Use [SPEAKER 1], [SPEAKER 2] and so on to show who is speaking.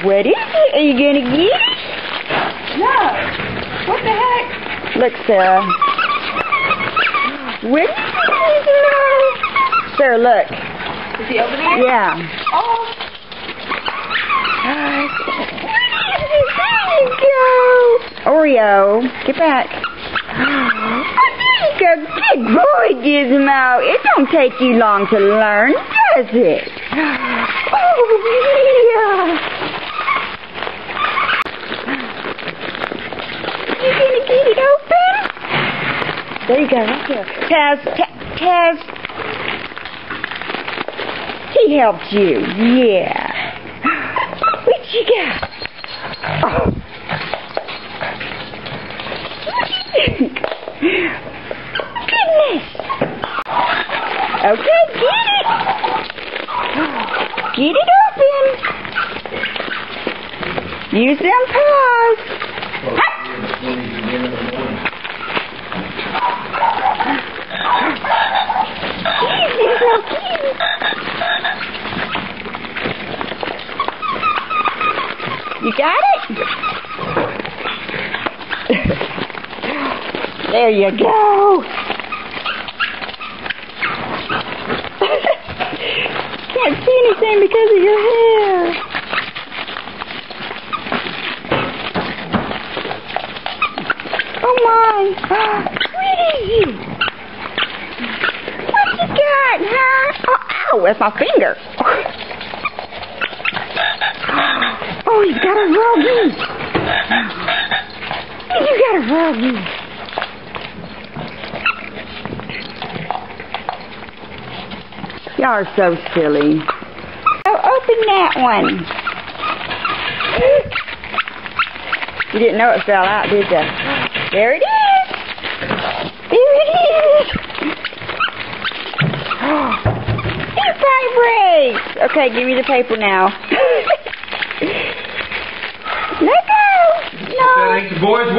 [SPEAKER 1] What is it? Are you gonna get it?
[SPEAKER 2] No. What the heck?
[SPEAKER 1] Look, Sarah. What is it? Sarah, look.
[SPEAKER 2] Is he over there?
[SPEAKER 1] Yeah.
[SPEAKER 2] Oh.
[SPEAKER 1] There you go. Oreo, get back. Oh, there you go. Good boy, Gizmo. It don't take you long to learn, does it? Oh, yeah. You gonna get it open? There you go, right there. Taz. He helped you, yeah. What you got? Oh. Goodness. Okay, get it. Get it open. Use them paws. You got it? There you go. Can't see anything because of your hair. Oh my. What is it? What you got, huh? Oh, ow, that's my finger. Oh, you got a ruggy. You got a ruggy. Y'all are so silly. Oh, open that one. You didn't know it fell out, did you? There it is. There it is. It vibrates. Okay, give me the paper now. Let go. No.
[SPEAKER 3] That ain't the boys'